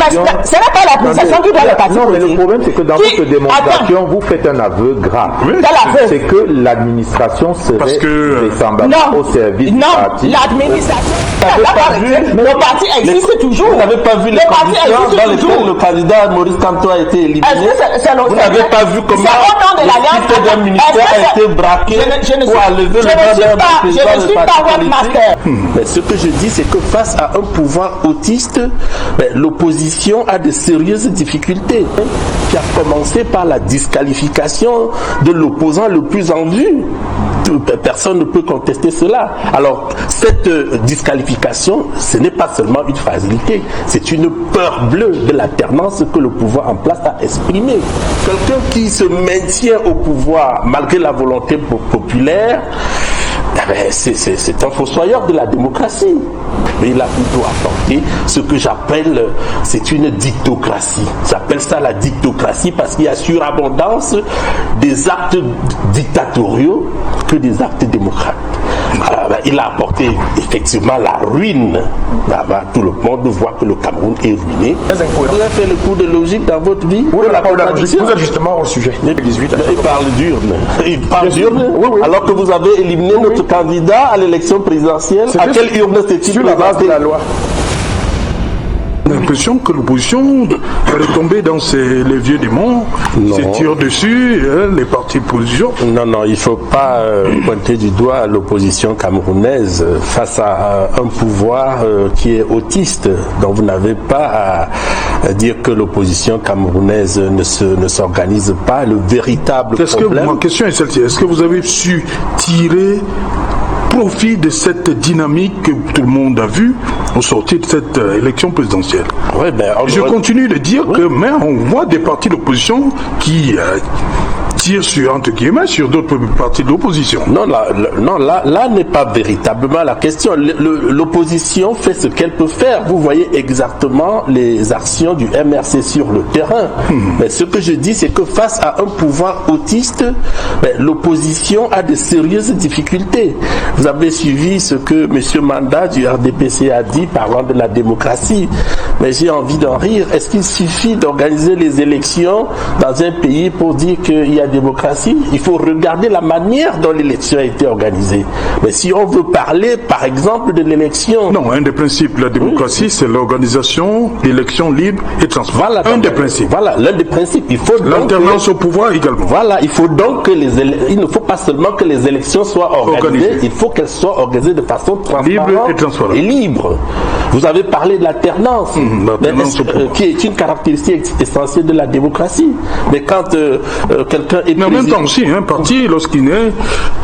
ce n'est pas l'administration qui doit les partis politiques. Non, mais le problème, c'est que dans votre démonstration, vous faites un aveu grave. C'est que l'administration serait descendante au service du parti. Non, l'administration. Le parti existe toujours. Vous n'avez pas vu les conditions dans lesquelles le candidat Maurice Kamto a été éliminé. Vous n'avez pas vu comment le titre d'un ministère a été braqué pour enlever le droit d'un président de parti politique. Mais ce que je dis, c'est que face à un pouvoir autiste, l'opposition a de sérieuses difficultés, qui a commencé par la disqualification de l'opposant le plus en vue. Personne ne peut contester cela. Alors, cette disqualification, ce n'est pas seulement une fragilité, c'est une peur bleue de l'alternance que le pouvoir en place a exprimée. Quelqu'un qui se maintient au pouvoir malgré la volonté populaire, c'est un fossoyeur de la démocratie. Mais il a plutôt apporté ce que j'appelle, c'est une dictocratie. J'appelle ça la dictocratie parce qu'il y a surabondance des actes dictatoriaux que des actes démocrates. Il a apporté effectivement la ruine. Tout le monde voit que le Cameroun est ruiné. Vous avez fait le coup de logique dans votre vie? Oui, vous êtes justement au sujet. Il parle d'urne. Il parle d'urne alors que vous avez éliminé notre candidat à l'élection présidentielle. À quelle urne s'est-il sur la base de la loi? L'impression que l'opposition est tombée dans les vieux démons, se tire dessus, les partis d'opposition. Non, il ne faut pas pointer du doigt l'opposition camerounaise face à un pouvoir qui est autiste. Donc vous n'avez pas à dire que l'opposition camerounaise ne s'organise pas. Le véritable problème... Ma question est celle-ci. Est-ce que vous avez su tirer profit de cette dynamique que tout le monde a vue au sortir de cette élection présidentielle? Je continue de dire que mais on voit des partis d'opposition qui tirent sur, entre guillemets, sur d'autres partis de l'opposition. Non, là n'est pas véritablement la question. L'opposition fait ce qu'elle peut faire. Vous voyez exactement les actions du MRC sur le terrain. Mais ce que je dis, c'est que face à un pouvoir autiste, l'opposition a de sérieuses difficultés. Vous avez suivi ce que M. Manda du RDPC a dit parlant de la démocratie. Mais j'ai envie d'en rire. Est-ce qu'il suffit d'organiser les élections dans un pays pour dire qu'il y a démocratie? Il faut regarder la manière dont l'élection a été organisée. Mais si on veut parler, par exemple, de l'élection... Non, un des principes de la démocratie, c'est l'organisation d'élections libres et transparentes. Voilà, un des principes. Voilà, l'un des principes. Il faut l'alternance au pouvoir également. Voilà, il faut donc que il ne faut pas seulement que les élections soient organisées, il faut qu'elles soient organisées de façon transparente et libre. Vous avez parlé de l'alternance, qui est une caractéristique essentielle de la démocratie. Mais quand quelqu'un est mais en même temps aussi, un parti, lorsqu'il est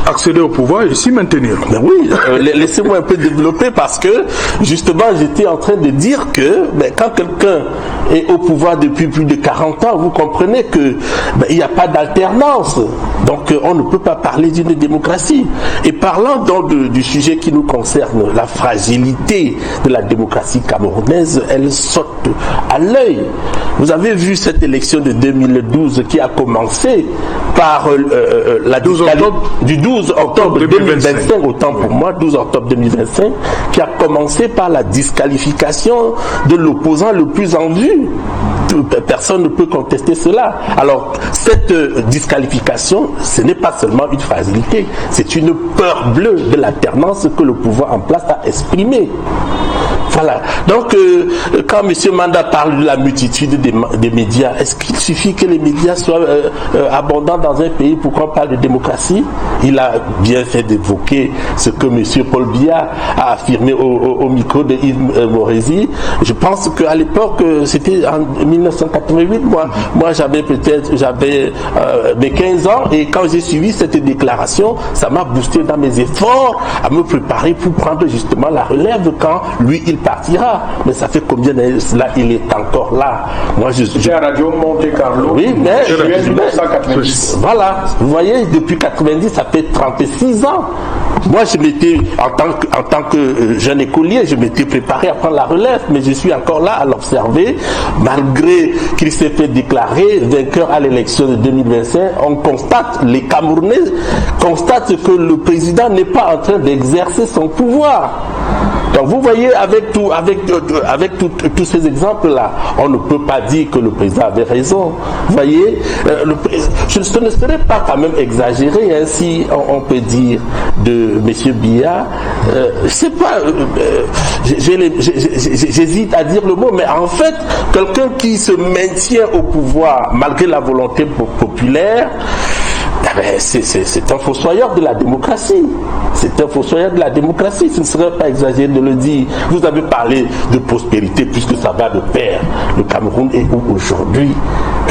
accéder au pouvoir et s'y maintenir. Mais oui, laissez-moi un peu développer parce que justement j'étais en train de dire que quand quelqu'un est au pouvoir depuis plus de 40 ans, vous comprenez que il n'y a pas d'alternance. Donc on ne peut pas parler d'une démocratie. Et parlant donc du sujet qui nous concerne, la fragilité de la démocratie camerounaise, elle saute à l'œil. Vous avez vu cette élection de 2012 qui a commencé par du 12 octobre 2025, autant pour moi, 12 octobre 2025, qui a commencé par la disqualification de l'opposant le plus en vue. Personne ne peut contester cela. Alors, cette disqualification, ce n'est pas seulement une fragilité, c'est une peur bleue de l'alternance que le pouvoir en place a exprimée. Voilà. Donc, quand M. Manda parle de la multitude des médias, est-ce qu'il suffit que les médias soient abondants dans un pays pour qu'on parle de démocratie? Il a bien fait d'évoquer ce que M. Paul Biya a affirmé au micro de Yves Morézy. Je pense qu'à l'époque, c'était en 1988, moi j'avais mes 15 ans, et quand j'ai suivi cette déclaration, ça m'a boosté dans mes efforts à me préparer pour prendre justement la relève quand lui, il partira. Mais ça fait combien d'années là il est encore là? Moi j'ai à Radio Monte Carlo. Oui, mais 1990. Voilà, vous voyez, depuis 90, ça fait 36 ans. Moi, je m'étais, en tant que jeune écolier, je m'étais préparé à prendre la relève, mais je suis encore là à l'observer. Malgré qu'il s'est fait déclarer vainqueur à l'élection de 2025, on constate, les Camerounais constatent que le président n'est pas en train d'exercer son pouvoir. Donc vous voyez, avec tous ces exemples-là, on ne peut pas dire que le président avait raison. Vous voyez, je ne serais pas quand même exagéré, hein, si on peut dire de M. Biya, je sais pas, j'hésite à dire le mot, mais en fait, quelqu'un qui se maintient au pouvoir malgré la volonté populaire, c'est un fossoyeur de la démocratie. C'est un fossoyeur de la démocratie. Ce ne serait pas exagéré de le dire. Vous avez parlé de prospérité puisque ça va de pair. Le Cameroun est où aujourd'hui?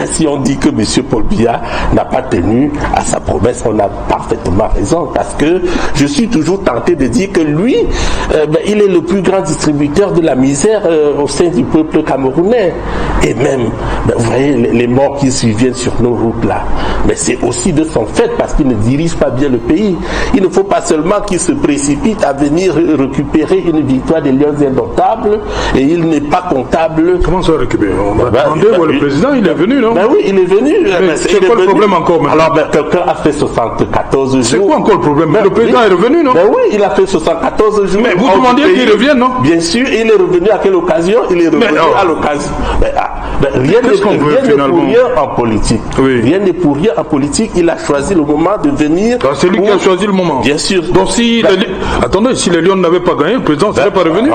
Et si on dit que M. Paul Biya n'a pas tenu à sa promesse, on a parfaitement raison. Parce que je suis toujours tenté de dire que lui, il est le plus grand distributeur de la misère au sein du peuple camerounais. Et même, vous voyez, les morts qui surviennent sur nos routes là, mais c'est aussi de son fait parce qu'il ne dirige pas bien le pays. Il ne faut pas seulement qu'il se précipite à venir récupérer une victoire des Lions indomptables et il n'est pas comptable. Comment ça récupérer? On va demander le président, il est venu, non? Ben oui, il est venu. C'est quoi le problème encore maintenant? Alors, quelqu'un a fait 74 jours. C'est quoi encore le problème? Le président est revenu, non? Ben oui, il a fait 74 jours. Mais vous demandiez qu'il revienne, non? Bien sûr, il est revenu à quelle occasion? Il est revenu à l'occasion. Rien n'est pour rien en politique. Oui. Rien n'est pour rien en politique. Il a choisi le moment de venir. C'est lui qui a choisi le moment. Bien sûr. Donc si attendez, si les Lions n'avaient pas gagné, le président ne serait pas revenu.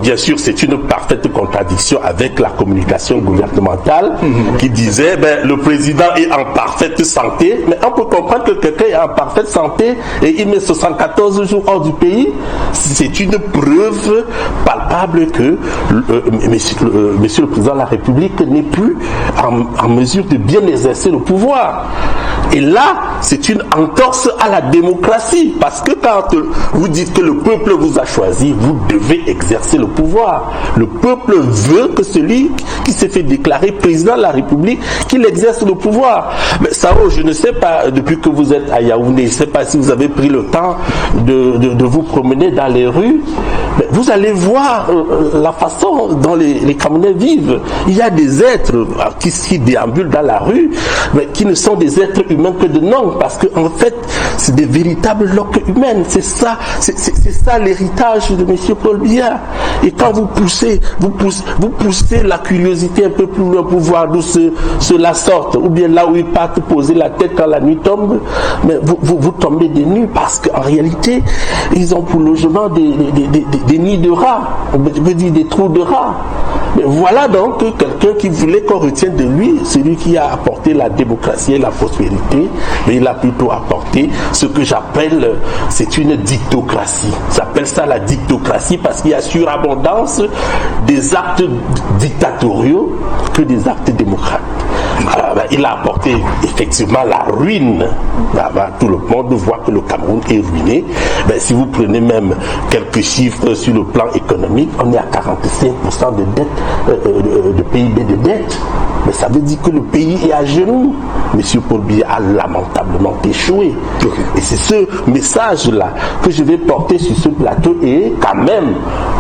Bien sûr, c'est une parfaite contradiction avec la communication gouvernementale qui disait le président est en parfaite santé. Mais on peut comprendre que quelqu'un est en parfaite santé et il met 74 jours hors du pays. C'est une preuve palpable que monsieur le président de la République n'est plus en mesure de bien exercer le pouvoir. Et là, c'est une entorse à la démocratie, parce que quand vous dites que le peuple vous a choisi, vous devez exercer le pouvoir. Le peuple veut que celui qui s'est fait déclarer président de la République, qu'il exerce le pouvoir. Mais Sao, je ne sais pas, depuis que vous êtes à Yaoundé, je ne sais pas si vous avez pris le temps de vous promener dans les rues, mais vous allez voir la façon dont les Camerounais vivent. Il y a des êtres qui déambulent dans la rue, mais qui ne sont des êtres humains que de nom, parce qu'en fait, c'est des véritables loques humaines. C'est ça l'héritage de M. Paul Biya. Et quand vous poussez la curiosité un peu plus loin pour voir d'où cela sorte, ou bien là où ils partent poser la tête quand la nuit tombe, mais vous tombez des nues, parce qu'en réalité, ils ont pour logement des nids de rats, je veux dire des trous de rats. Mais voilà donc quelqu'un qui voulait qu'on retienne de lui, celui qui a apporté la démocratie et la prospérité, mais il a plutôt apporté ce que j'appelle, c'est une dictocratie. J'appelle ça la dictocratie parce qu'il y a surabondance des actes dictatoriaux que des actes démocrates. Il a apporté effectivement la ruine. Tout le monde voit que le Cameroun est ruiné. Si vous prenez même quelques chiffres sur le plan économique, on est à 45% de dette, de PIB de dette. Mais ça veut dire que le pays est à genoux. Monsieur Paul Biya a lamentablement échoué. Et c'est ce message-là que je vais porter sur ce plateau, et quand même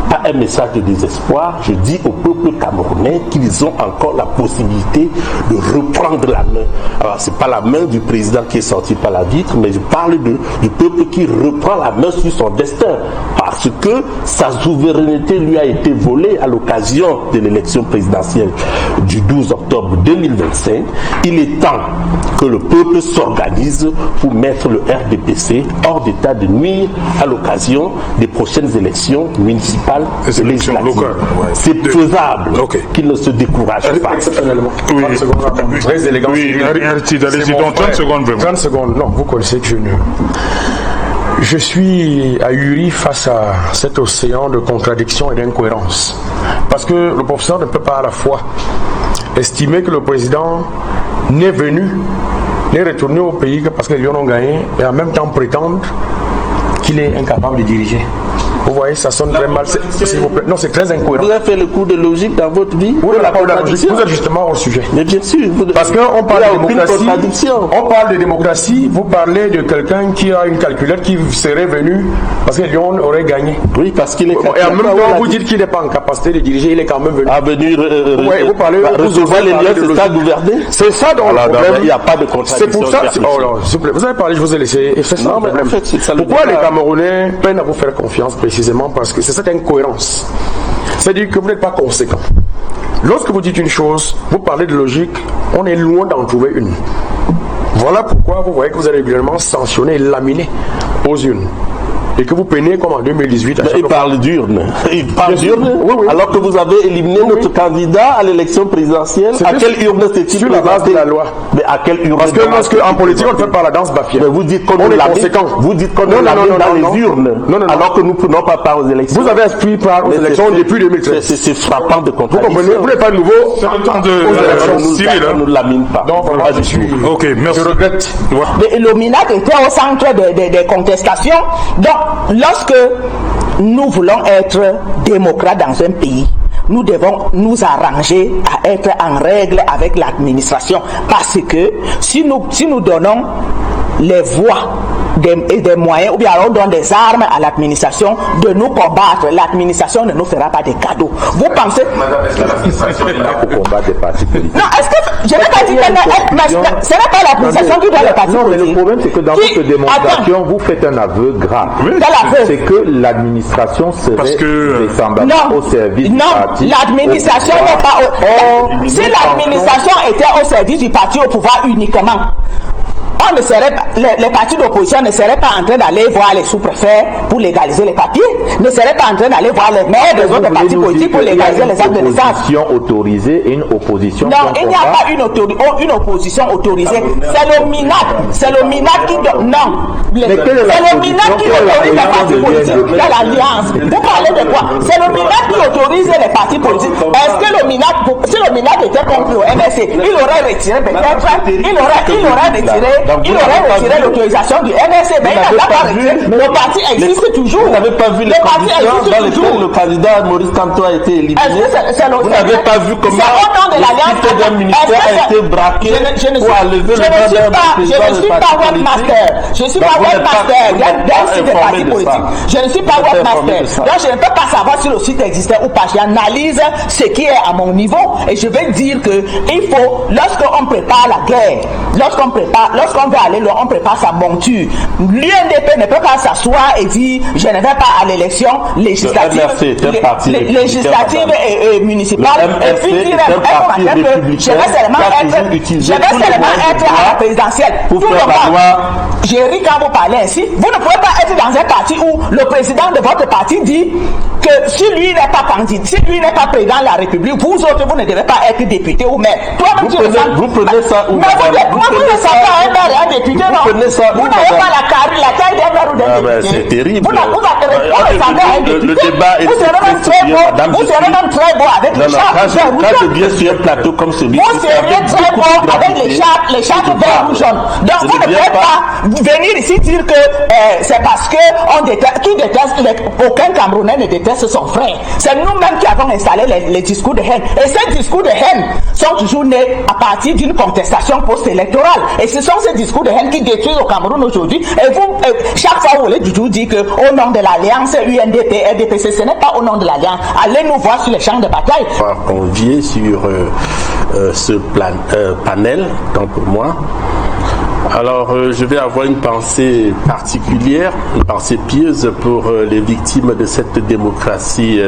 pas un message de désespoir. Je dis au peuple camerounais qu'ils ont encore la possibilité de reprendre la main. Alors c'est pas la main du président qui est sortie par la vitre, mais je parle du peuple qui reprend la main sur son destin, parce que sa souveraineté lui a été volée à l'occasion de l'élection présidentielle du 12 octobre 2025. Il est temps que le peuple s'organise pour mettre le RDPC hors d'état de nuire à l'occasion des prochaines élections municipales et législatives. C'est faisable qu'il ne se décourage pas. Exceptionnellement. Oui. 30 secondes. Très élégant. Oui, allez-y, donc 30 secondes vraiment. 30 secondes. Non, vous connaissez que je suis ahuri face à cet océan de contradictions et d'incohérences. Parce que le professeur ne peut pas à la fois estimer que le président n'est venu, n'est retourné au pays que parce que les Lions ont gagné, et en même temps prétendre qu'il est incapable de diriger. Vous voyez, ça sonne très mal. S'il vous plaît. Non, c'est très incohérent. Vous avez fait le coup de logique dans votre vie? Vous êtes justement au sujet. Mais bien sûr. Parce qu'on parle de démocratie. On parle de démocratie. Vous parlez de quelqu'un qui a une calculette qui serait venu parce que Lyon aurait gagné. Oui, parce qu'il est. Et en même temps, vous dites qu'il n'est pas en capacité de diriger. Il est quand même venu. À venir. Vous parlez. Recevoir les liens, c'est ça gouverner. C'est ça donc le problème. Il n'y a pas de contradiction. C'est pour ça. Oh non, s'il vous plaît. Vous avez parlé, je vous ai laissé. Et c'est ça. Non, mais en fait, c'est ça. Pourquoi les Camerounais peinent à vous faire confiance, précisément? précisément parce que c'est cette incohérence. C'est-à-dire que vous n'êtes pas conséquent. Lorsque vous dites une chose, vous parlez de logique, on est loin d'en trouver une. Voilà pourquoi vous voyez que vous allez régulièrement sanctionner et laminer aux urnes. Et que vous peinez comme en 2018. Mais il parle d'urne. Il parle d'urne. Oui. Alors que vous avez éliminé notre candidat à l'élection présidentielle. À quelle urne s'est-il sur la base de la loi? Mais à quelle urne? Parce qu'en politique, on ne fait pas la danse bafia. Mais vous dites qu'on est conséquent. Vous dites qu'on est dans les urnes. Non. Alors que nous ne prenons pas part aux élections. Vous avez inscrit part aux élections depuis 2013. C'est frappant de contradiction. Vous comprenez? Vous n'êtes pas nouveau. C'est le temps de Cyril. On ne lamine pas. Non, moi je suis. Ok, merci. Je regrette. Le MINAC était au centre des contestations. Donc, lorsque nous voulons être démocrates dans un pays, nous devons nous arranger à être en règle avec l'administration. Parce que si nous donnons les voies et des moyens, ou bien alors on donne des armes à l'administration de nous combattre, l'administration ne nous fera pas des cadeaux. Vous pensez... Madame, est-ce que l'administration est là pour combattre des partis politiques? Non, est-ce que... Je n'ai pas dit que ce n'est pas l'administration qui doit les partis politiques. Non, mais le problème c'est que dans cette démonstration, vous faites un aveu grave. C'est que l'administration serait descendante au service du parti. Non, l'administration n'est pas... Si l'administration était au service du parti au pouvoir uniquement, on ne serait pas, les partis d'opposition ne seraient pas en train d'aller voir les sous-préfets pour légaliser les papiers, ne seraient pas en train d'aller voir les maires des autres partis politiques pour légaliser les actes de naissance. Une opposition autorisée et une opposition. Non, il n'y a pas une opposition autorisée. C'est le MINAC. C'est le MINAC qui donne. Non. C'est le MINAC qui autorise les partis politiques. Il y a l'alliance. Vous parlez de quoi? C'est le MINAC qui autorise les partis politiques. Est-ce que le MINAC, si le MINAC était contre le MSC, il aurait retiré peut-être, il aurait retiré l'autorisation du MSC, mais il n'a pas retiré. Le parti existe toujours. Vous n'avez pas vu les conditions dans lesquelles le candidat Maurice Kamto a été éliminé. Vous n'avez pas vu comment le titre d'un ministère a été braqué pour enlever le nom d'un président de parti politique. Je ne suis pas webmaster. Il y a des sites de partis politiques. Je ne suis pas webmaster. Donc je ne peux pas savoir si le site existait ou pas. J'analyse ce qui est à mon niveau et je vais dire que il faut, lorsqu'on prépare la guerre, lorsqu'on veut aller loin, on prépare sa monture. L'UNDP ne peut pas s'asseoir et dire je ne vais pas à l'élection législative et municipale et puis dire je vais seulement être à la présidentielle. Tout le monde. J'ai ri quand vous parlez ainsi. Vous ne pouvez pas être dans un parti où le président de votre parti dit que si lui n'est pas candidat, si lui n'est pas président de la République, vous autres, vous ne devez pas être député ou maire. Vous prenez ça où? Mais vous ne savez pas un maire et un député, non? Vous n'avez pas la taille d'un maire ou d'un député. C'est terrible. Vous ressemblez à un député. Vous serez même très beau avec les chats. Quand je viens sur un plateau comme celui-ci, vous serez très beau avec les chats verts ou jaunes. Donc vous ne pouvez pas venir ici dire que c'est parce que aucun Camerounais ne déteste son frère. C'est nous-mêmes qui avons installé les discours de haine. Et ces discours de haine sont toujours nés à partir d'une contestation post-électorale. Et ce sont ces discours de haine qui détruisent au Cameroun aujourd'hui. Et vous, chaque fois, vous voulez toujours dire qu'au nom de l'alliance UNDP, RDPC, ce n'est pas au nom de l'alliance. Allez nous voir sur les champs de bataille. Convié sur ce panel, tant pour moi. Alors, je vais avoir une pensée particulière, une pensée pieuse pour les victimes de cette démocratie,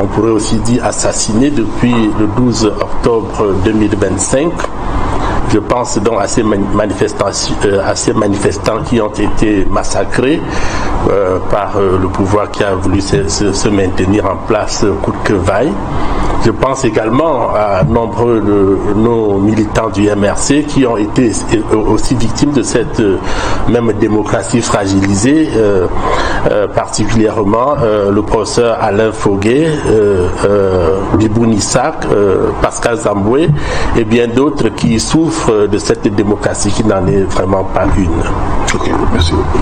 on pourrait aussi dire assassinée depuis le 12 octobre 2025. Je pense donc à ces manifestants qui ont été massacrés par le pouvoir qui a voulu se maintenir en place coûte que vaille. Je pense également à nombreux de nos militants du MRC qui ont été aussi victimes de cette même démocratie fragilisée, particulièrement le professeur Alain Foguet, Bibou Nissak, Pascal Zamboué et bien d'autres qui souffrent de cette démocratie qui n'en est vraiment pas une. Ok, merci beaucoup.